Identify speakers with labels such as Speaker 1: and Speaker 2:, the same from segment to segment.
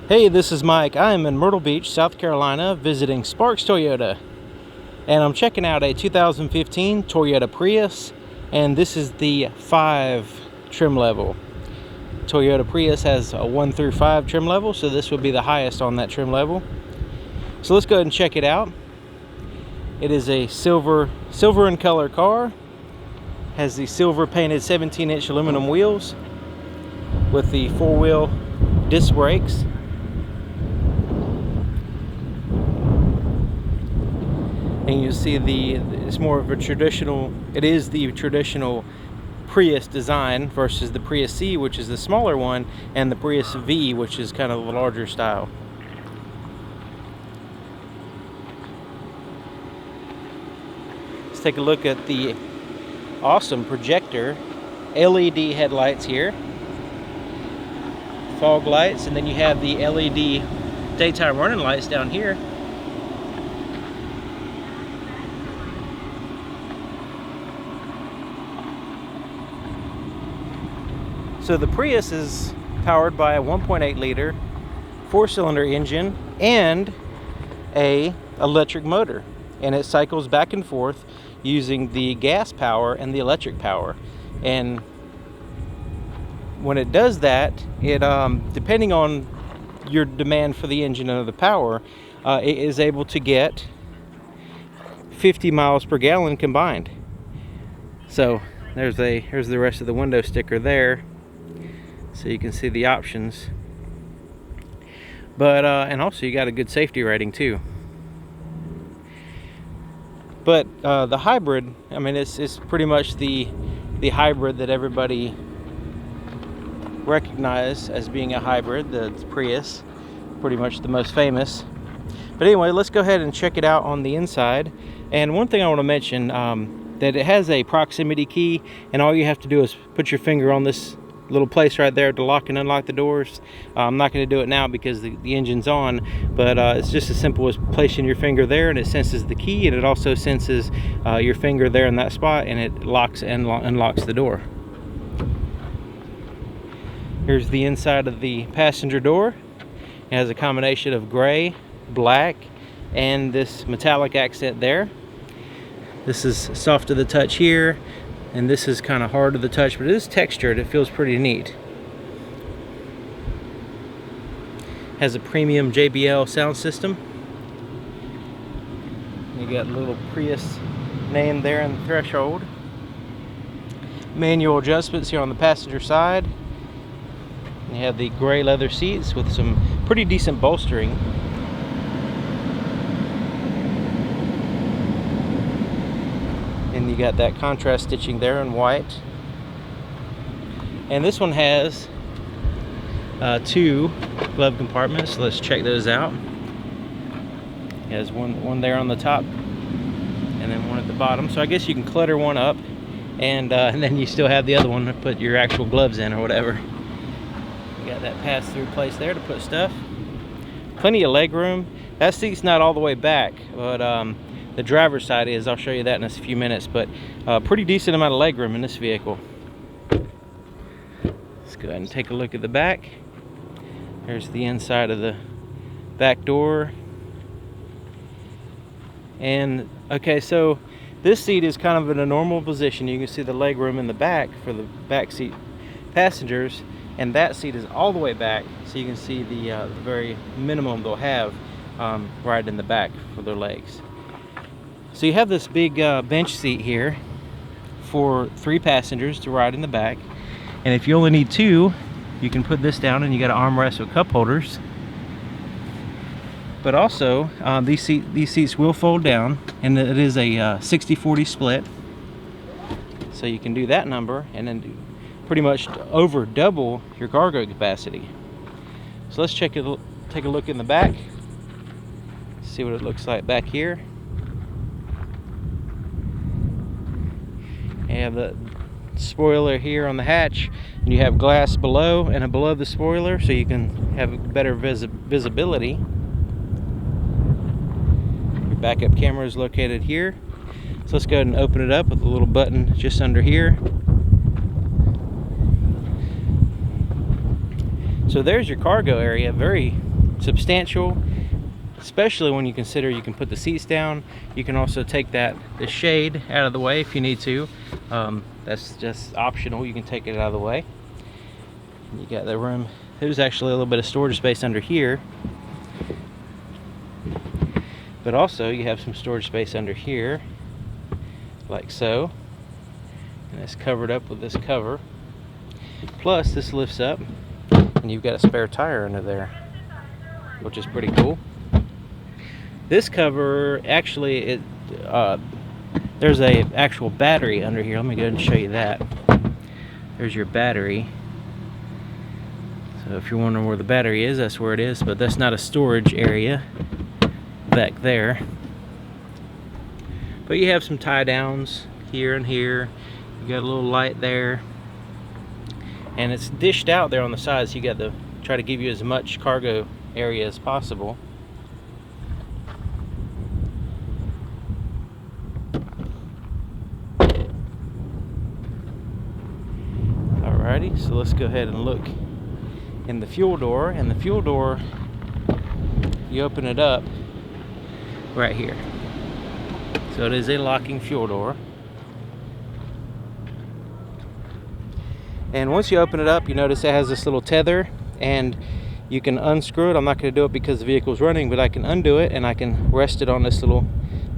Speaker 1: Hey, this is Mike. I am in Myrtle Beach, South Carolina, visiting Sparks Toyota. And I'm checking out a 2015 Toyota Prius, and this is the 5 trim level. Toyota Prius has a 1 through 5 trim level, so this would be the highest on that trim level. So let's go ahead and check it out. It is a silver in color car. Has the silver painted 17-inch aluminum wheels with the 4-wheel disc brakes. And you see it's more of a traditional, it is the traditional Prius design versus the Prius C, which is the smaller one, and the Prius V, which is kind of the larger style. Let's take a look at the awesome projector LED headlights here. Fog lights, and then you have the LED daytime running lights down here. So the Prius is powered by a 1.8 liter 4-cylinder engine and a electric motor, and it cycles back and forth using the gas power and the electric power. And when it does that, it depending on your demand for the engine and the power, it is able to get 50 miles per gallon combined. So here's the rest of the window sticker there, so you can see the options. But and also you got a good safety rating too. But the hybrid, I mean, it's pretty much the hybrid that everybody recognize as being a hybrid. The Prius, pretty much the most famous. But anyway, let's go ahead and check it out on the inside. And one thing I want to mention, that it has a proximity key, and all you have to do is put your finger on this little place right there to lock and unlock the doors. I'm not going to do it now because the engine's on, but it's just as simple as placing your finger there, and it senses the key, and it also senses your finger there in that spot, and it locks and unlocks the door. Here's the inside of the passenger door. It has a combination of gray, black, and this metallic accent there. This is soft to the touch here, and this is kind of hard to the touch, but it is textured. It feels pretty neat. Has a premium JBL sound system. You got a little Prius name there in the threshold. Manual adjustments here on the passenger side. You have the gray leather seats with some pretty decent bolstering. And you got that contrast stitching there in white. And this one has 2 glove compartments. So let's check those out. It has one there on the top and then one at the bottom. So I guess you can clutter one up, and then you still have the other one to put your actual gloves in or whatever. You got that pass-through place there to put stuff. Plenty of leg room. That seat's not all the way back, but the driver's side is. I'll show you that in a few minutes, but pretty decent amount of legroom in this vehicle. Let's go ahead and take a look at the back. There's the inside of the back door. And okay, so this seat is kind of in a normal position. You can see the legroom in the back for the back seat passengers, and that seat is all the way back, so you can see the very minimum they'll have right in the back for their legs. So you have this big bench seat here for 3 passengers to ride in the back. And if you only need 2, you can put this down and you got an armrest with cup holders. But also, these seats will fold down, and it is a 60-40 split. So you can do that number and then pretty much over double your cargo capacity. So let's take a look in the back, see what it looks like back here. You have the spoiler here on the hatch, and you have glass below and above the spoiler, so you can have better visibility. Your backup camera is located here. So let's go ahead and open it up with a little button just under here. So there's your cargo area. Very substantial, especially when you consider you can put the seats down. You can also take the shade out of the way if you need to. That's just optional. You can take it out of the way. You got the room. There's actually a little bit of storage space under here, but also you have some storage space under here, like so, and it's covered up with this cover. Plus this lifts up and you've got a spare tire under there, which is pretty cool. This cover, actually, there's a actual battery under here. Let me go ahead and show you that. There's your battery. So if you're wondering where the battery is, that's where it is, but that's not a storage area back there. But you have some tie downs here and here. You got a little light there. And it's dished out there on the side, so you got to try to give you as much cargo area as possible. Alrighty, so let's go ahead and look in the fuel door. And the fuel door, you open it up right here. So it is a locking fuel door. And once you open it up, you notice it has this little tether, and you can unscrew it. I'm not going to do it because the vehicle's running, but I can undo it and I can rest it on this little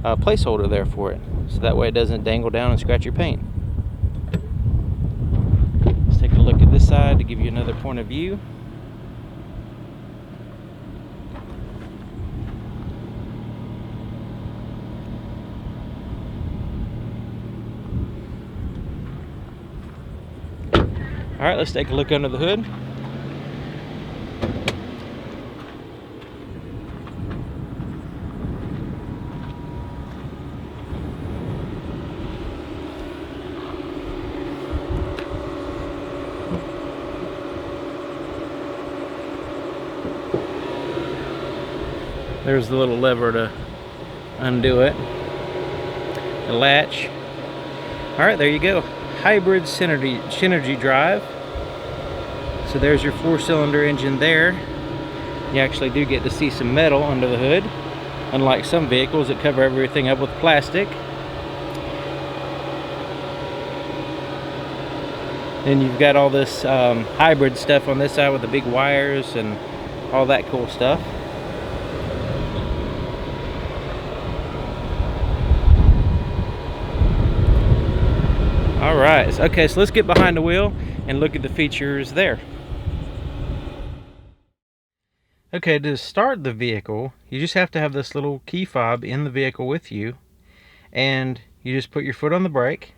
Speaker 1: placeholder there for it, so that way it doesn't dangle down and scratch your paint. Let's take a look at this side to give you another point of view. Alright, let's take a look under the hood. There's the little lever to undo it. The latch. Alright, there you go. Hybrid synergy drive. So there's your 4-cylinder engine there. You actually do get to see some metal under the hood, unlike some vehicles that cover everything up with plastic. Then you've got all this hybrid stuff on this side with the big wires and all that cool stuff. Alright, okay, so let's get behind the wheel and look at the features there. Okay, to start the vehicle, you just have to have this little key fob in the vehicle with you, and you just put your foot on the brake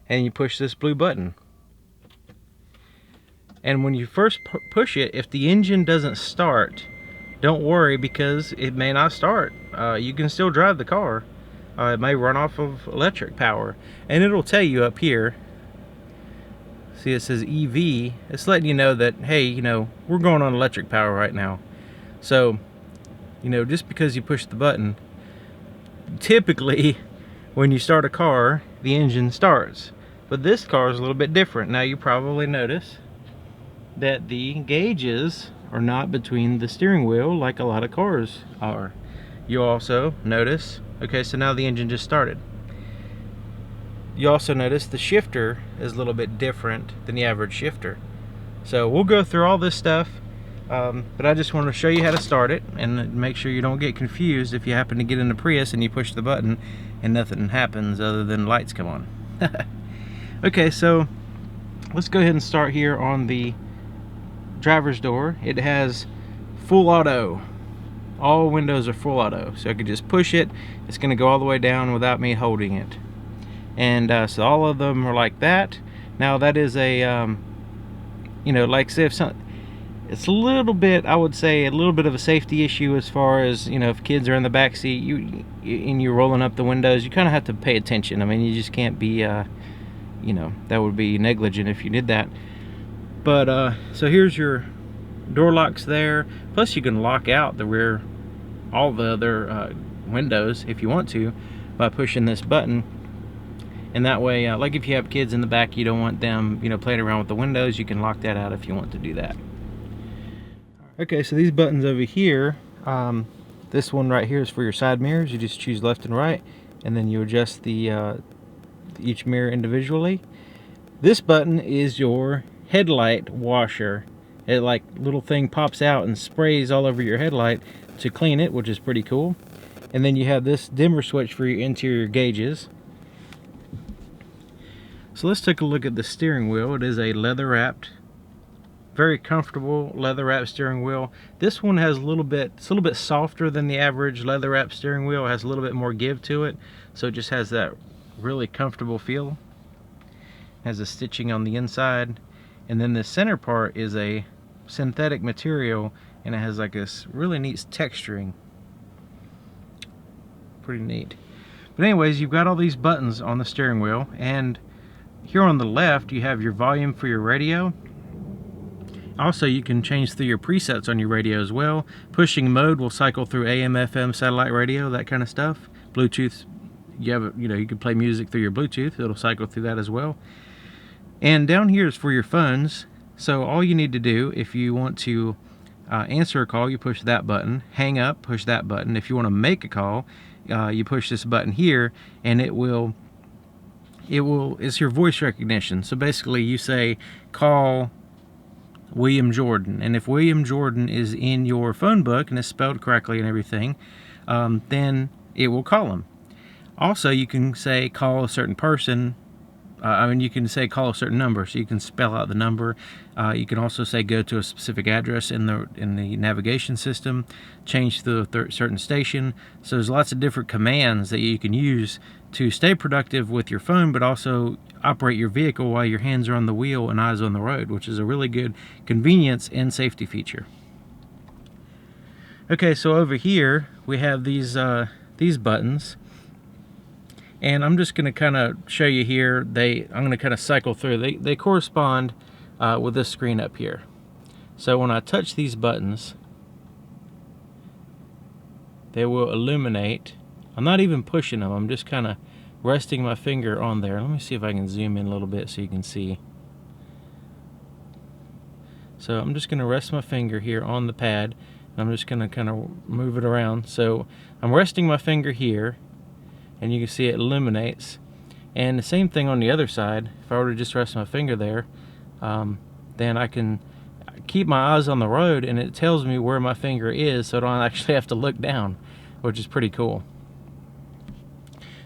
Speaker 1: and you push this blue button. And when you first push it, if the engine doesn't start, don't worry, because it may not start. You can still drive the car. It may run off of electric power, and it'll tell you up here. See, it says EV. It's letting you know that, hey, you know, we're going on electric power right now. So, you know, just because you push the button, typically when you start a car, the engine starts. But this car is a little bit different. Now you probably notice that the gauges are not between the steering wheel like a lot of cars are. You also notice, okay, so now the engine just started. You also notice the shifter is a little bit different than the average shifter. So we'll go through all this stuff, but I just want to show you how to start it and make sure you don't get confused if you happen to get in the Prius and you push the button and nothing happens other than lights come on. Okay, so let's go ahead and start here on the driver's door. It has full auto. All windows are full auto, so I could just push it. It's going to go all the way down without me holding it. And so all of them are like that. Now that is a, you know, like say if some, it's a little bit, I would say, a little bit of a safety issue as far as, you know, if kids are in the back seat, and you're rolling up the windows, you kind of have to pay attention. I mean, you just can't be, you know, that would be negligent if you did that. But so here's your door locks there. Plus you can lock out the rear, all the other windows if you want to by pushing this button. And that way, like if you have kids in the back, you don't want them, you know, playing around with the windows, you can lock that out if you want to do that. Okay, so these buttons over here, this one right here is for your side mirrors. You just choose left and right, and then you adjust the each mirror individually. This button is your headlight washer. It like little thing pops out and sprays all over your headlight to clean it, which is pretty cool. And then you have this dimmer switch for your interior gauges. So let's take a look at the steering wheel. It is a leather wrapped, very comfortable leather wrapped steering wheel. This one has it's a little bit softer than the average leather wrapped steering wheel. It has a little bit more give to it, so it just has that really comfortable feel. It has a stitching on the inside, and then the center part is a synthetic material, and it has like this really neat texturing. Pretty neat. But anyways, you've got all these buttons on the steering wheel, and here on the left you have your volume for your radio. Also, you can change through your presets on your radio as well. Pushing mode will cycle through AM, FM, satellite radio, that kind of stuff. Bluetooth, you can play music through your Bluetooth. It'll cycle through that as well. And down here is for your phones. So all you need to do, if you want to answer a call, you push that button. Hang up, push that button. If you want to make a call, you push this button here, and it's your voice recognition. So basically you say, call William Jordan, and if William Jordan is in your phone book and is spelled correctly and everything, then it will call him. Also, you can say call a certain person. You can say call a certain number, so you can spell out the number. You can also say go to a specific address in the navigation system, change to a certain station. So there's lots of different commands that you can use to stay productive with your phone, but also operate your vehicle while your hands are on the wheel and eyes on the road, which is a really good convenience and safety feature. Okay, so over here we have these buttons. And I'm just going to kind of show you here. I'm going to kind of cycle through. They correspond with this screen up here. So when I touch these buttons, they will illuminate. I'm not even pushing them. I'm just kind of resting my finger on there. Let me see if I can zoom in a little bit so you can see. So I'm just going to rest my finger here on the pad. And I'm just going to kind of move it around. So I'm resting my finger here, and you can see it illuminates. And the same thing on the other side. If I were to just rest my finger there, then I can keep my eyes on the road, and it tells me where my finger is, so I don't actually have to look down, which is pretty cool.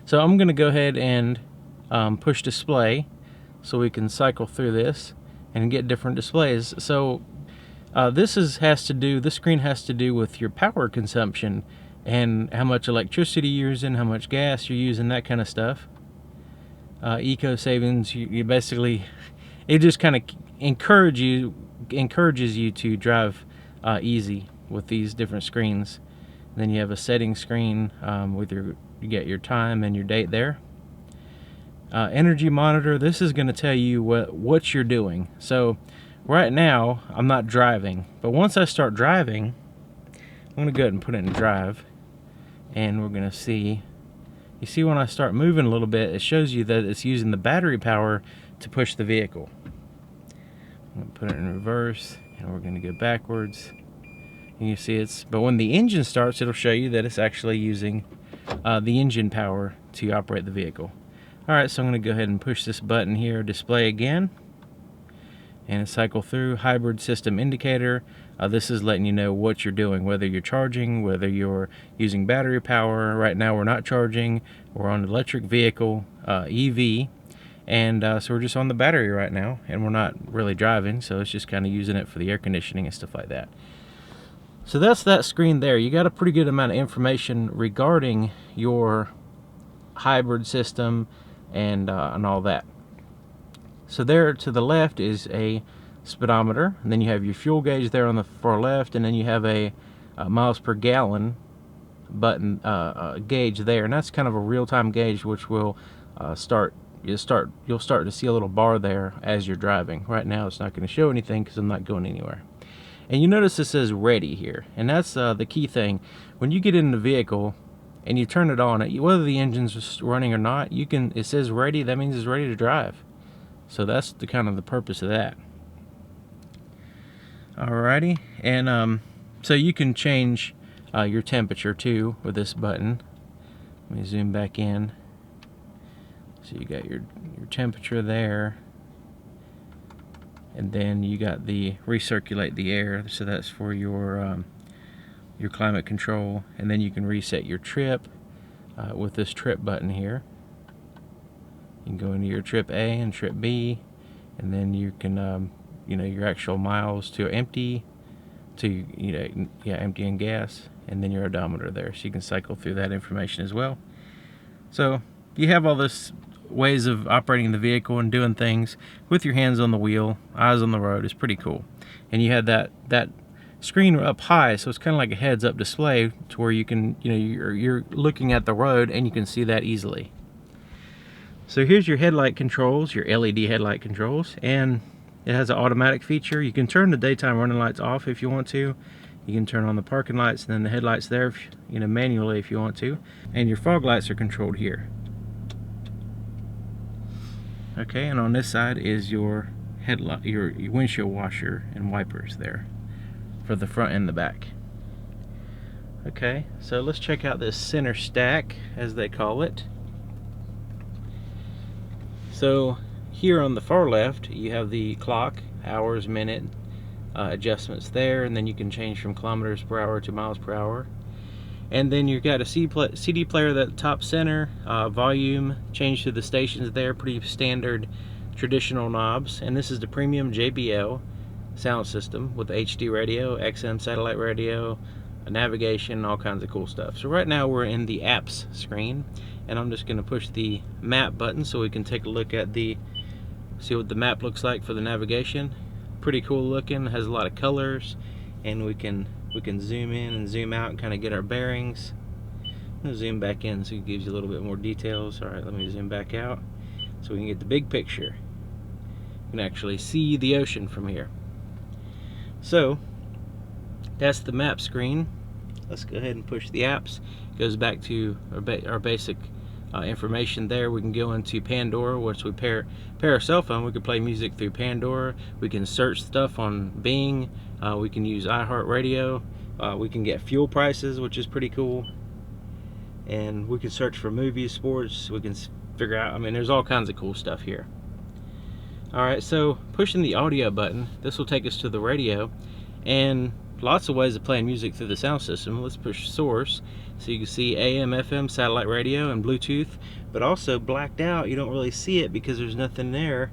Speaker 1: So I'm going to go ahead and push display so we can cycle through this and get different displays. So this screen has to do with your power consumption and how much electricity you're using, how much gas you're using, that kind of stuff. Eco savings, you basically, it just kind of encourages you to drive easy with these different screens. And then you have a setting screen with you get your time and your date there. Energy monitor, this is going to tell you what you're doing. So right now I'm not driving, but once I start driving, I'm going to go ahead and put it in drive, and we're going to see, you see when I start moving a little bit, it shows you that it's using the battery power to push the vehicle. I'm going to put it in reverse, and we're going to go backwards. And you see but when the engine starts, it'll show you that it's actually using the engine power to operate the vehicle. Alright, so I'm going to go ahead and push this button here, display again, and cycle through. Hybrid system indicator. This is letting you know what you're doing, whether you're charging, whether you're using battery power. Right now we're not charging, we're on an electric vehicle, EV, and so we're just on the battery right now, and we're not really driving, so it's just kind of using it for the air conditioning and stuff like that. So that's that screen there. You got a pretty good amount of information regarding your hybrid system and all that. So there to the left is a speedometer, and then you have your fuel gauge there on the far left, and then you have a miles per gallon button gauge there, and that's kind of a real-time gauge, which will you'll start to see a little bar there as you're driving. Right now it's not going to show anything because I'm not going anywhere. And you notice it says ready here, and that's the key thing. When you get in the vehicle and you turn it on, whether the engine's running or not, it says ready. That means it's ready to drive. So that's the kind of the purpose of that. Alrighty, and so you can change your temperature too with this button. Let me zoom back in. So you got your temperature there, and then you got the recirculate the air, so that's for your climate control. And then you can reset your trip with this trip button here. You can go into your trip A and trip B, and then you can you know, your actual miles to empty, to, you know, yeah, empty and gas, and then your odometer there, so you can cycle through that information as well. So you have all this ways of operating the vehicle and doing things with your hands on the wheel, eyes on the road. Is pretty cool. And you had that screen up high, so it's kind of like a heads-up display to where you can, you know, you're looking at the road and you can see that easily. So here's your headlight controls, your LED headlight controls, and it has an automatic feature. You can turn the daytime running lights off if you want to. You can turn on the parking lights and then the headlights there, you know, manually if you want to. And your fog lights are controlled here. Okay, and on this side is your headlight, your windshield washer and wipers there for the front and the back. Okay, so let's check out this center stack, as they call it. So here on the far left, you have the clock, hours, minute, adjustments there, and then you can change from kilometers per hour to miles per hour. And then you've got a CD player at the top center, volume, change to the stations there, pretty standard traditional knobs. And this is the premium JBL sound system with HD radio, XM satellite radio, navigation, all kinds of cool stuff. So right now we're in the apps screen, and I'm just going to push the map button so we can take a look at see what the map looks like for the navigation. Pretty cool looking, has a lot of colors, and we can zoom in and zoom out and kind of get our bearings. I'm going to zoom back in so it gives you a little bit more details. Alright, let me zoom back out so we can get the big picture. You can actually see the ocean from here. So that's the map screen. Let's go ahead and push the apps. It goes back to our basic information there. We can go into Pandora, once we pair our cell phone. We can play music through Pandora. We can search stuff on Bing. We can use iHeartRadio. We can get fuel prices, which is pretty cool. And we can search for movies, sports. We can figure out, I mean, there's all kinds of cool stuff here. Alright, so pushing the audio button, this will take us to the radio, and lots of ways of playing music through the sound system. Let's push source so you can see AM, FM, satellite radio, and Bluetooth, but also blacked out. You don't really see it because there's nothing there.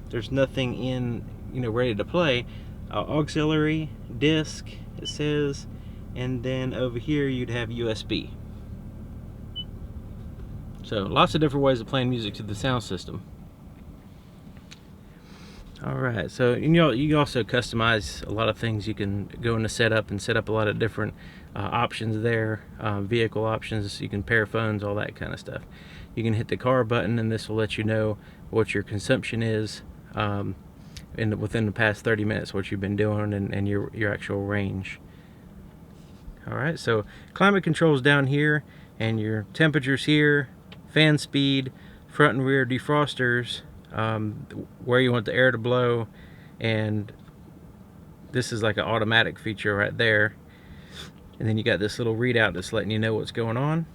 Speaker 1: There's nothing in, you know, ready to play. Auxiliary, disc, it says, and then over here you'd have USB. So lots of different ways of playing music to the sound system. Alright, so you know, you can also customize a lot of things. You can go into setup and set up a lot of different options there, vehicle options. You can pair phones, all that kind of stuff. You can hit the car button, and this will let you know what your consumption is within the past 30 minutes, what you've been doing, and your actual range. Alright, so climate controls down here, and your temperatures here, fan speed, front and rear defrosters, where you want the air to blow, and this is like an automatic feature right there. And then you got this little readout that's letting you know what's going on.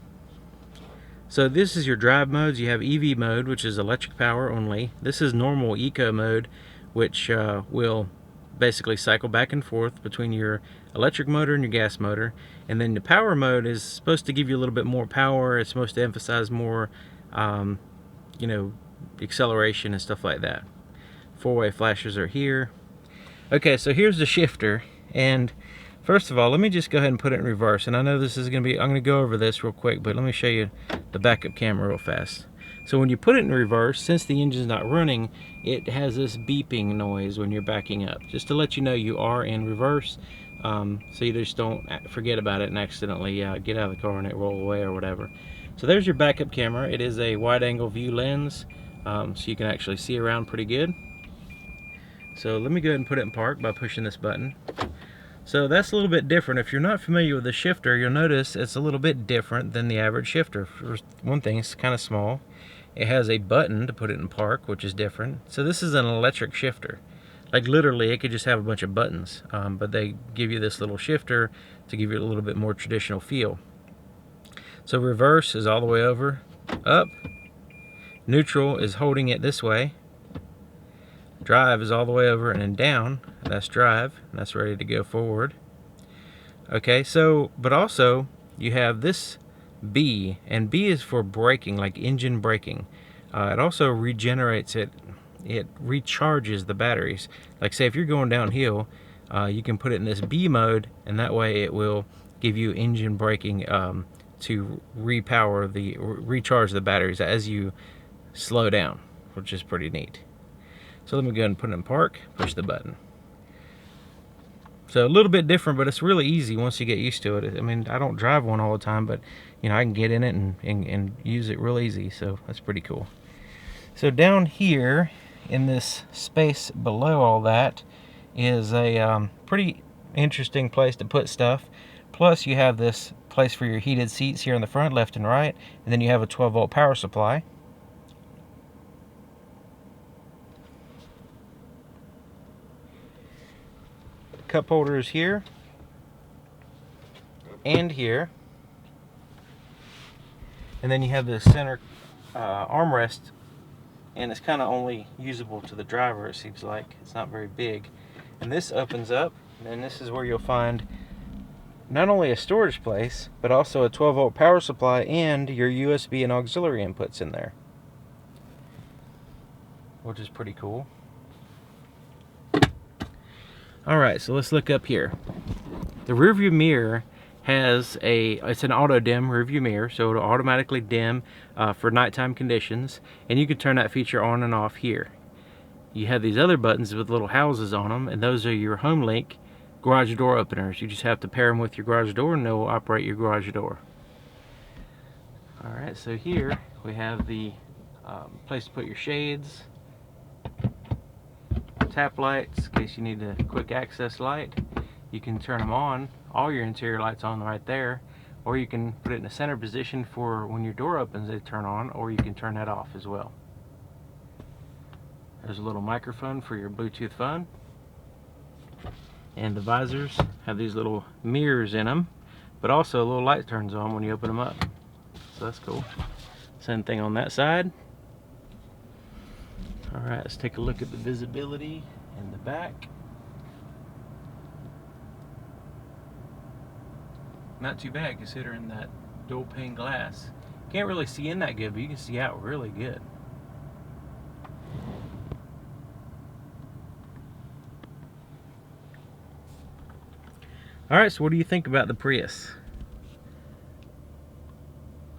Speaker 1: So this is your drive modes. You have EV mode, which is electric power only. This is normal eco mode, which will basically cycle back and forth between your electric motor and your gas motor. And then the power mode is supposed to give you a little bit more power. It's supposed to emphasize more you know, acceleration and stuff like that. Four-way flashers are here. Okay, so here's the shifter, and first of all, let me just go ahead and put it in reverse. And I know this is going to be, I'm going to go over this real quick, but let me show you the backup camera real fast. So when you put it in reverse, since the engine's not running, it has this beeping noise when you're backing up, just to let you know you are in reverse, so you just don't forget about it and accidentally get out of the car and it roll away or whatever. So there's your backup camera. It is a wide-angle view lens, so you can actually see around pretty good. So let me go ahead and put it in park by pushing this button. So that's a little bit different. If you're not familiar with the shifter, you'll notice it's a little bit different than the average shifter. For one thing, it's kind of small. It has a button to put it in park, which is different. So this is an electric shifter. Like literally, it could just have a bunch of buttons, but they give you this little shifter to give you a little bit more traditional feel. So reverse is all the way over, up. Neutral is holding it this way. Drive is all the way over and then down. That's drive, and that's ready to go forward. Okay, so, but also you have this B, and B is for braking, like engine braking. It also regenerates it. It recharges the batteries. Like say if you're going downhill, you can put it in this B mode, and that way it will give you engine braking to recharge the batteries as you slow down, which is pretty neat. So let me go ahead and put it in park, push the button. So a little bit different, but it's really easy once you get used to it. I mean, I don't drive one all the time, but you know, I can get in it and use it real easy, so that's pretty cool. So down here in this space below all that is a pretty interesting place to put stuff. Plus you have this place for your heated seats here in the front, left and right, and then you have a 12-volt power supply. Cup holders here and here, and then you have the center armrest, and it's kind of only usable to the driver, it seems like. It's not very big. And this opens up, and this is where you'll find not only a storage place, but also a 12-volt power supply and your USB and auxiliary inputs in there, which is pretty cool. Alright, so let's look up here. The rearview mirror has it's an auto dim rearview mirror, so it'll automatically dim for nighttime conditions, and you can turn that feature on and off here. You have these other buttons with little houses on them, and those are your home link garage door openers. You just have to pair them with your garage door and they'll operate your garage door. Alright, so here we have the place to put your shades, tap lights in case you need a quick access light. You can turn them on, all your interior lights on right there, or you can put it in the center position for when your door opens they turn on, or you can turn that off as well. There's a little microphone for your Bluetooth phone, and the visors have these little mirrors in them, but also a little light turns on when you open them up, so that's cool. Same thing on that side. Alright, let's take a look at the visibility in the back. Not too bad considering that dual pane glass. Can't really see in that good, but you can see out really good. Alright, so what do you think about the Prius?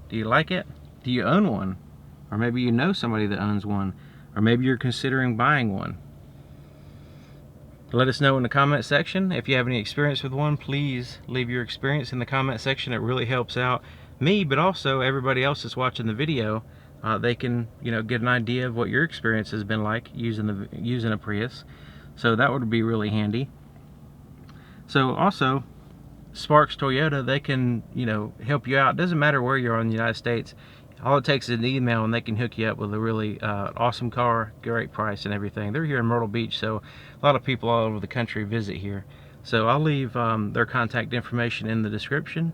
Speaker 1: Do you like it? Do you own one? Or maybe you know somebody that owns one. Or maybe you're considering buying one. Let us know in the comment section. If you have any experience with one, please leave your experience in the comment section. It really helps out me, but also everybody else that's watching the video. They can, get an idea of what your experience has been like using a Prius. So that would be really handy. So also, Sparks Toyota, they can, help you out. It doesn't matter where you're in the United States. All it takes is an email and they can hook you up with a really awesome car, great price and everything. They're here in Myrtle Beach, so a lot of people all over the country visit here. So I'll leave their contact information in the description.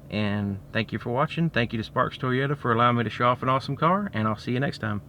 Speaker 1: And thank you for watching. Thank you to Sparks Toyota for allowing me to show off an awesome car, and I'll see you next time.